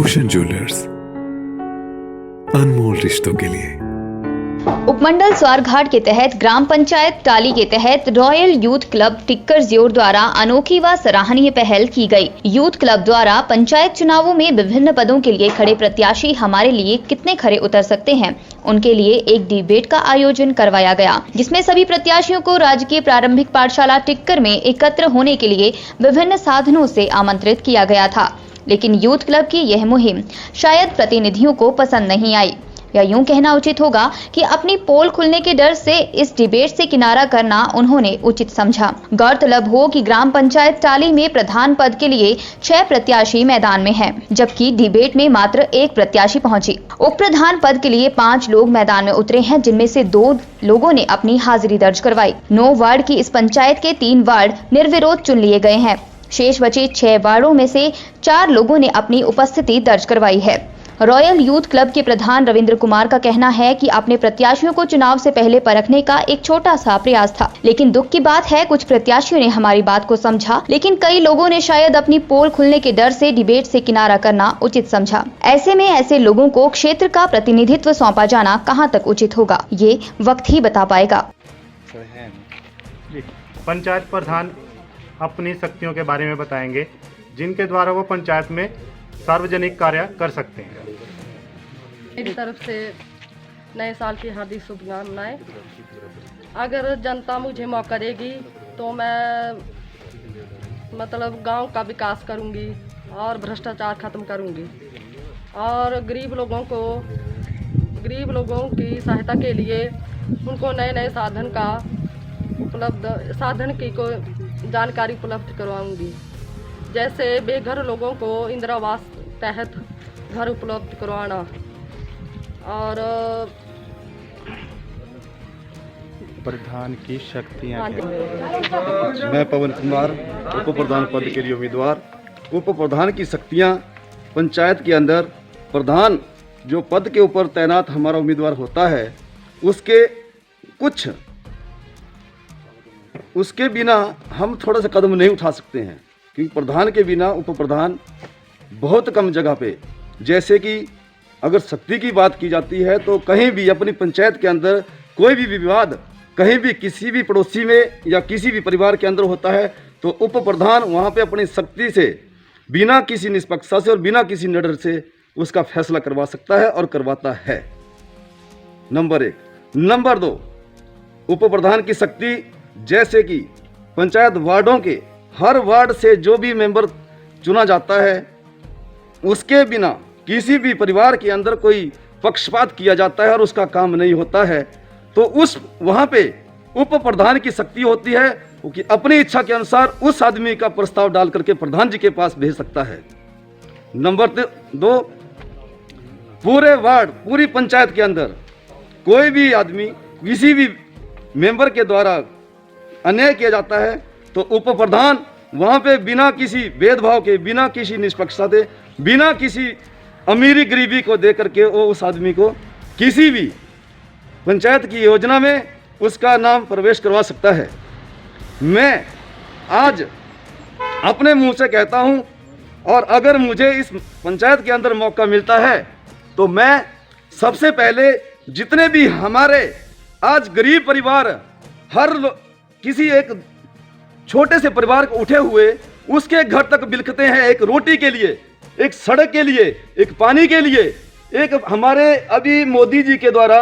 Bhushan jewellers, अनमोल रिश्तों के लिए। उपमंडल स्वारघाट के तहत ग्राम पंचायत टाली के तहत रॉयल यूथ क्लब टिक्कर ज्योर द्वारा अनोखी व सराहनीय पहल की गई। यूथ क्लब द्वारा पंचायत चुनावों में विभिन्न पदों के लिए खड़े प्रत्याशी हमारे लिए कितने खरे उतर सकते हैं, उनके लिए एक डिबेट का आयोजन करवाया गया, जिसमें सभी प्रत्याशियों को राजकीय प्रारंभिक पाठशाला टिक्कर में एकत्र होने के लिए विभिन्न साधनों से आमंत्रित किया गया था। लेकिन यूथ क्लब की यह मुहिम शायद प्रतिनिधियों को पसंद नहीं आई, या यूं कहना उचित होगा कि अपनी पोल खुलने के डर से इस डिबेट से किनारा करना उन्होंने उचित समझा। गौरतलब हो कि ग्राम पंचायत टाली में प्रधान पद के लिए 6 प्रत्याशी मैदान में हैं, जबकि डिबेट में मात्र 1 प्रत्याशी पहुंची। उप प्रधान पद के लिए 5 लोग मैदान में उतरे हैं, जिनमें से 2 लोगों ने अपनी हाजिरी दर्ज करवाई। 9 वार्ड की इस पंचायत के 3 वार्ड निर्विरोध चुन लिए गए हैं। शेष बचे 6 वार्डों में से 4 लोगों ने अपनी उपस्थिति दर्ज करवाई है। रॉयल यूथ क्लब के प्रधान रविंद्र कुमार का कहना है कि अपने प्रत्याशियों को चुनाव से पहले परखने का एक छोटा सा प्रयास था, लेकिन दुख की बात है कुछ प्रत्याशियों ने हमारी बात को समझा, लेकिन कई लोगों ने शायद अपनी पोल खुलने के डर से डिबेट से किनारा करना उचित समझा। ऐसे में ऐसे लोगों को क्षेत्र का प्रतिनिधित्व सौंपा जाना कहां तक उचित होगा, ये वक्त ही बता पाएगा। पंचायत प्रधान अपनी शक्तियों के बारे में बताएंगे, जिनके द्वारा वो पंचायत में सार्वजनिक कार्य कर सकते हैं। मेरी तरफ से नए साल की हार्दिक शुभकामनाएं। अगर जनता मुझे मौका देगी तो मैं मतलब गांव का विकास करूंगी और भ्रष्टाचार खत्म करूंगी और गरीब लोगों की सहायता के लिए उनको नए नए साधन की को जानकारी उपलब्ध करवाऊंगी। जैसे बेघर लोगों को इंदिरा आवास तहत घर उपलब्ध करवाना और प्रधान की शक्तियाँ। मैं पवन कुमार, उप प्रधान पद के लिए उम्मीदवार। उप प्रधान की शक्तियाँ पंचायत के अंदर प्रधान जो पद के ऊपर तैनात हमारा उम्मीदवार होता है उसके बिना हम थोड़ा सा कदम नहीं उठा सकते हैं, क्योंकि प्रधान के बिना उप प्रधान बहुत कम जगह पे, जैसे कि अगर शक्ति की बात की जाती है तो कहीं भी अपनी पंचायत के अंदर कोई भी विवाद कहीं भी किसी भी पड़ोसी में या किसी भी परिवार के अंदर होता है तो उप प्रधान वहाँ पे अपनी शक्ति से बिना किसी निष्पक्षता से और बिना किसी निडर से उसका फैसला करवा सकता है और करवाता है। नंबर 1। नंबर 2, उप प्रधान की शक्ति जैसे कि पंचायत वार्डों के हर वार्ड से जो भी मेंबर चुना जाता है उसके बिना किसी भी परिवार के अंदर कोई पक्षपात किया जाता है और उसका काम नहीं होता है, तो उस वहाँ पे उप प्रधान की शक्ति होती है कि अपनी इच्छा के अनुसार उस आदमी का प्रस्ताव डाल करके प्रधान जी के पास भेज सकता है। नंबर 2, पूरे वार्ड पूरी पंचायत के अंदर कोई भी आदमी किसी भी मेंबर के द्वारा अन्याय किया जाता है तो उप प्रधान वहाँ पे बिना किसी भेदभाव के, बिना किसी निष्पक्षता के, बिना किसी अमीरी गरीबी को दे करके वो उस आदमी को किसी भी पंचायत की योजना में उसका नाम प्रवेश करवा सकता है। मैं आज अपने मुंह से कहता हूं, और अगर मुझे इस पंचायत के अंदर मौका मिलता है तो मैं सबसे पहले जितने भी हमारे आज गरीब परिवार किसी एक छोटे से परिवार को उठे हुए उसके घर तक बिलखते हैं, एक रोटी के लिए, एक सड़क के लिए, एक पानी के लिए, एक हमारे अभी मोदी जी के द्वारा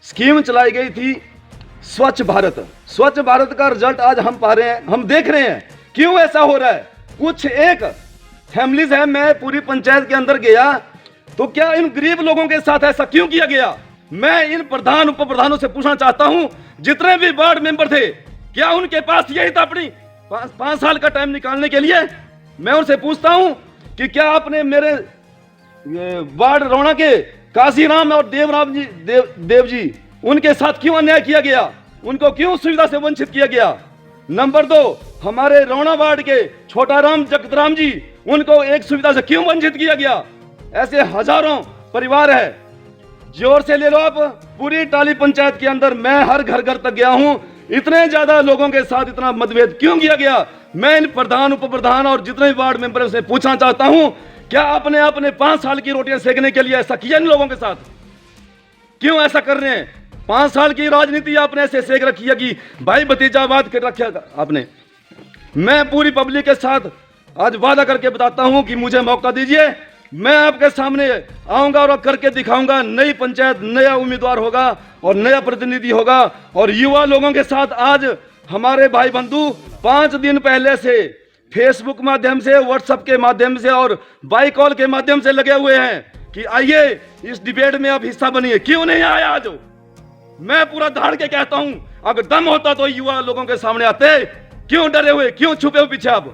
स्कीम चलाई गई थी स्वच्छ भारत का रिजल्ट आज हम पा रहे हैं, हम देख रहे हैं क्यों ऐसा हो रहा है। कुछ एक फैमिलीज है, मैं पूरी पंचायत के अंदर गया तो क्या इन गरीब लोगों के साथ ऐसा क्यों किया गया। मैं इन प्रधान उप प्रधानों से पूछना चाहता हूं, जितने भी वार्ड मेंबर थे क्या उनके पास यही था अपनी 5 साल का टाइम निकालने के लिए। मैं उनसे पूछता हूं कि क्या आपने मेरे वार्ड रौना के काशीराम और देव जी उनके साथ क्यों अन्याय किया गया, उनको क्यों सुविधा से वंचित किया गया। नंबर 2, हमारे रौना वार्ड के छोटाराम जगतराम जी, उनको एक सुविधा से क्यों वंचित किया गया। ऐसे हजारों परिवार है, जोर से ले लो आप। पूरी टाली पंचायत के अंदर मैं हर घर तक गया हूं, इतने ज्यादा लोगों के साथ इतना मतभेद क्यों किया गया। मैं इन प्रधान उप प्रधान और जितने भी वार्ड मेंबर से पूछना चाहता हूं क्या आपने अपने 5 साल की रोटियां सेकने के लिए ऐसा किया इन लोगों के साथ? क्यों ऐसा कर रहे हैं? 5 साल की राजनीति आपने ऐसे सेक रखी है कि भाई भतीजावाद कर रखा आपने। मैं पूरी पब्लिक के साथ आज वादा करके बताता हूं कि मुझे मौका दीजिए, मैं आपके सामने आऊंगा और करके दिखाऊंगा। नई पंचायत, नया उम्मीदवार होगा और नया प्रतिनिधि होगा। और युवा लोगों के साथ आज हमारे भाई बंधु 5 दिन पहले से फेसबुक माध्यम से, व्हाट्सएप के माध्यम से और बाई कॉल के माध्यम से लगे हुए हैं कि आइए इस डिबेट में आप हिस्सा बनिए। क्यों नहीं आया आज? मैं पूरा धाड़ के कहता हूं, अगर दम होता तो युवा लोगों के सामने आते। क्यों डरे हुए, क्यों छुपे हुए पीछे आप?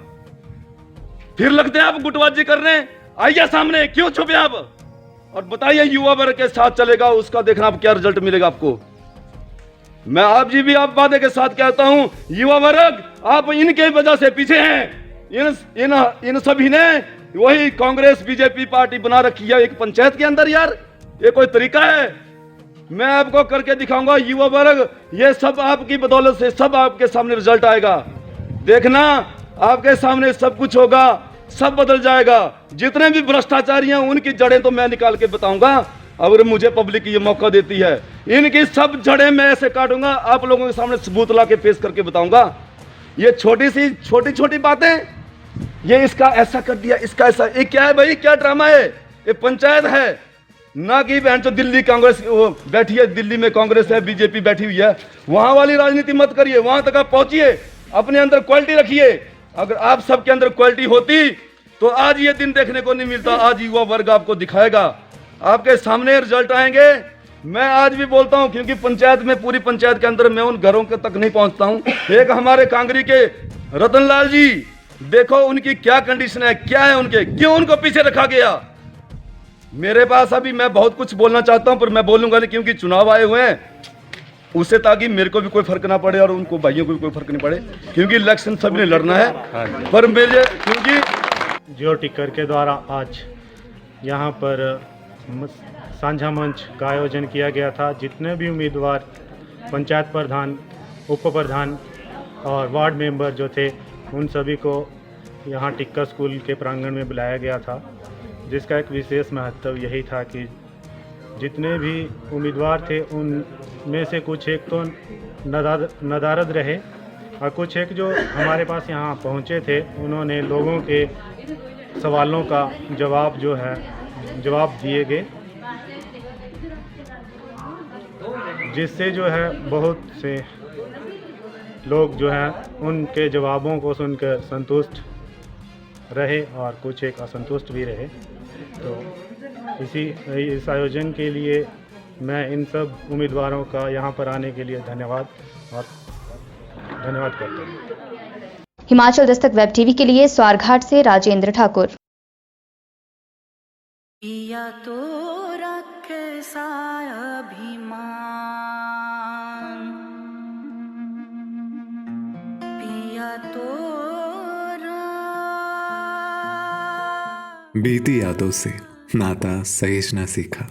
फिर लगते हैं आप गुटबाजी कर रहे हैं। आइए सामने, क्यों छुपे आप? और बताइए युवा वर्ग के साथ चलेगा, उसका देखना आप क्या रिजल्ट मिलेगा आपको। मैं आप जी भी आप वादे के साथ कहता हूं, युवा वर्ग आप इनके वजह से पीछे हैं। इन सभी ने वही कांग्रेस बीजेपी पार्टी बना रखी है एक पंचायत के अंदर। यार ये कोई तरीका है? मैं आपको करके दिखाऊंगा युवा वर्ग, ये सब आपकी बदौलत से सब आपके सामने रिजल्ट आएगा। देखना आपके सामने सब कुछ होगा, सब बदल जाएगा। जितने भी भ्रष्टाचारी हैं उनकी जड़ें तो मैं निकाल के बताऊंगा। अगर मुझे पब्लिक ये मौका देती है, इनकी सब जड़ें मैं ऐसे काटूंगा, आप लोगों के सामने सबूत ला के पेश करके बताऊंगा। ये छोटी छोटी बातें, ये इसका ऐसा कर दिया, इसका ऐसा, ये क्या है भाई? क्या ड्रामा है? ये पंचायत है ना कि बहन तो दिल्ली कांग्रेस बैठी है, दिल्ली में कांग्रेस है, बीजेपी बैठी हुई है। वहां वाली राजनीति मत करिए, वहां तक आप पहुंचिए, अपने अंदर क्वालिटी रखिए। अगर आप सबके अंदर क्वालिटी होती तो आज ये दिन देखने को नहीं मिलता। आज युवा वर्ग आपको दिखाएगा, आपके सामने रिजल्ट आएंगे। मैं आज भी बोलता हूं क्योंकि पंचायत में, पूरी पंचायत के अंदर मैं उन घरों के तक नहीं पहुंचता हूं। एक हमारे कांगरी के रतनलाल जी, देखो उनकी क्या कंडीशन है, क्या है उनके, क्यों उनको पीछे रखा गया। मेरे पास अभी मैं बहुत कुछ बोलना चाहता हूं पर मैं बोलूंगा नहीं, क्योंकि चुनाव आए हुए हैं उससे, ताकि मेरे को भी कोई फर्क ना पड़े और उनको भाइयों को भी कोई फर्क नहीं पड़े, क्योंकि इलेक्शन सभी ने लड़ना है। पर मेरे क्योंकि जियो टिक्कर के द्वारा आज यहाँ पर साझा मंच का आयोजन किया गया था। जितने भी उम्मीदवार, पंचायत प्रधान, उप प्रधान और वार्ड मेंबर जो थे, उन सभी को यहाँ टिक्कर स्कूल के प्रांगण में बुलाया गया था, जिसका एक विशेष महत्व यही था कि जितने भी उम्मीदवार थे उनमें से कुछ एक तो नदारद रहे और कुछ एक जो हमारे पास यहाँ पहुँचे थे, उन्होंने लोगों के सवालों का जवाब दिए गए, जिससे जो है बहुत से लोग जो हैं उनके जवाबों को सुनकर संतुष्ट रहे और कुछ एक असंतुष्ट भी रहे। तो इस आयोजन के लिए मैं इन सब उम्मीदवारों का यहाँ पर आने के लिए धन्यवाद करता हूँ। हिमाचल दस्तक वेब टीवी के लिए स्वारघाट से राजेंद्र ठाकुर। पिया तो रखे सा अभिमान, पिया तो बीती यादों से नाता सहेजना सीखा,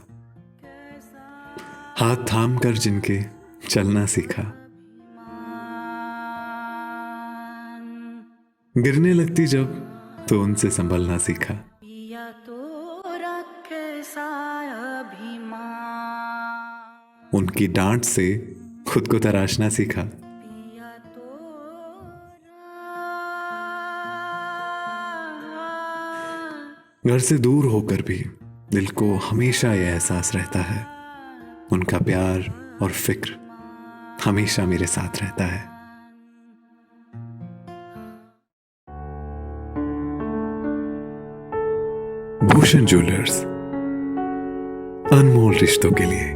हाथ थाम कर जिनके चलना सीखा, गिरने लगती जब तो उनसे संभलना सीखा, पिया तो रखे सा अभिमान, उनकी डांट से खुद को तराशना सीखा, पिया तो घर से दूर होकर भी दिल को हमेशा यह एहसास रहता है, उनका प्यार और फिक्र हमेशा मेरे साथ रहता है। भूषण ज्वेलर्स, अनमोल रिश्तों के लिए।